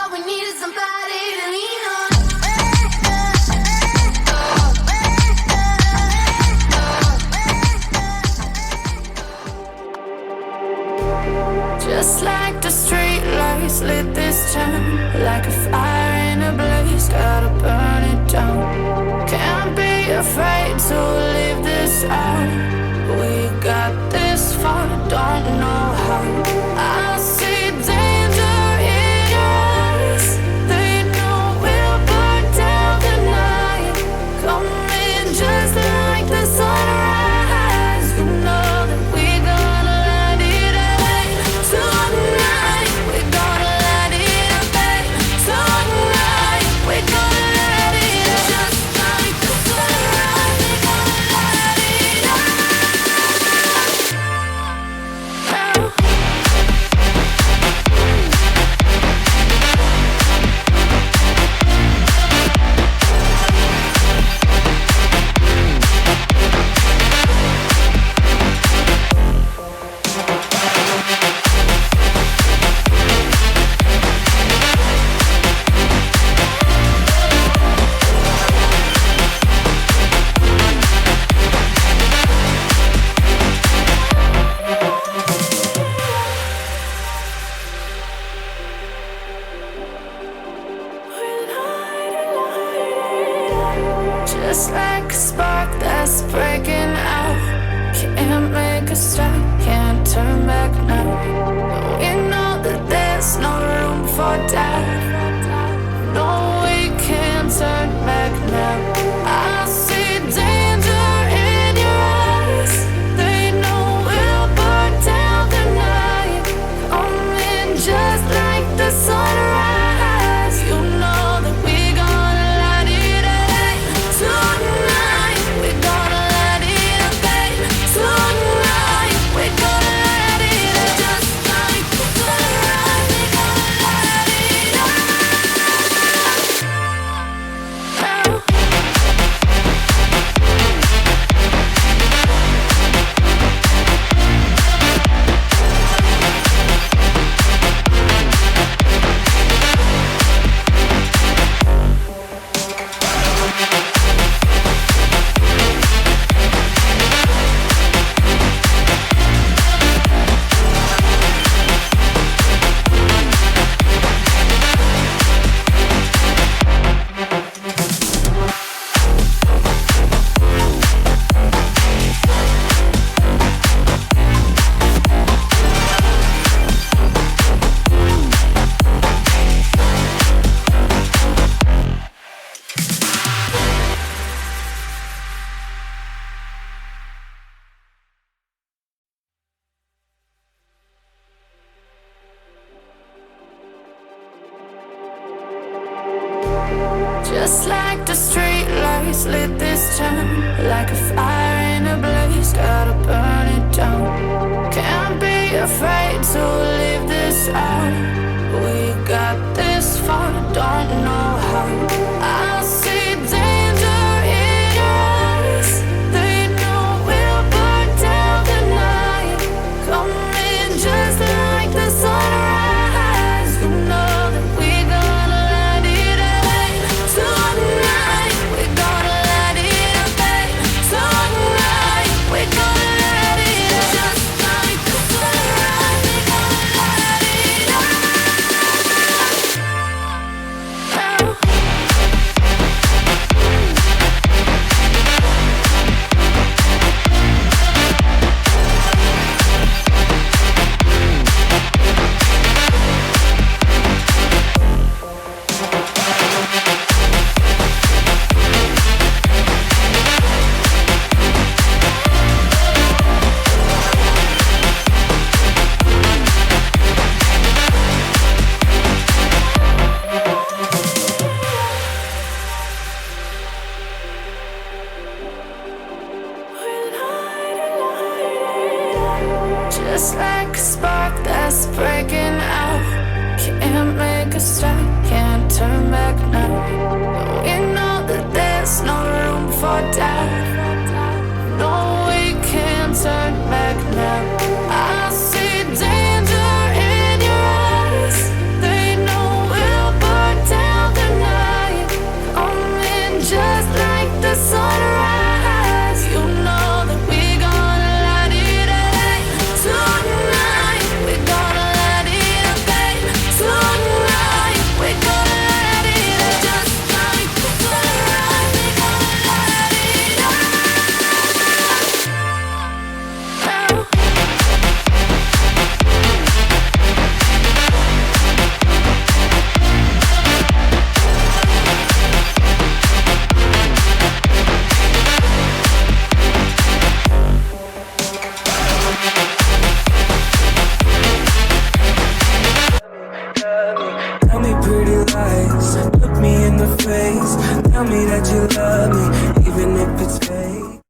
All we need is somebody to lean on. Just like the street lights lit this town, like a fire in a blaze, gotta burn it down. Can't be afraid to leave this out. We got this far, don't know how. I see danger in your eyes. They know we'll burn down the night. Coming just like the sunrise. You know that we're gonna light it up tonight. We're gonna light it up tonight. We're gonna light it up just like the sunrise. We're gonna light it up now. Just like a spark that's breaking out. Can't make a stop, can't turn back now. We know that there's no room for doubt. No, we can't turn back now. I see danger in your eyes. They know we'll burn down the night. Coming just like the sunrise. You know that we're gonna light it up tonight. We're gonna light it up tonight. We're gonna light it up just like the sunrise. We're gonna light it up now. Just like the street lights lit this town, like a fire in a blaze, gotta burn it down. Can't be afraid to leave this out. We got this far, don't know how.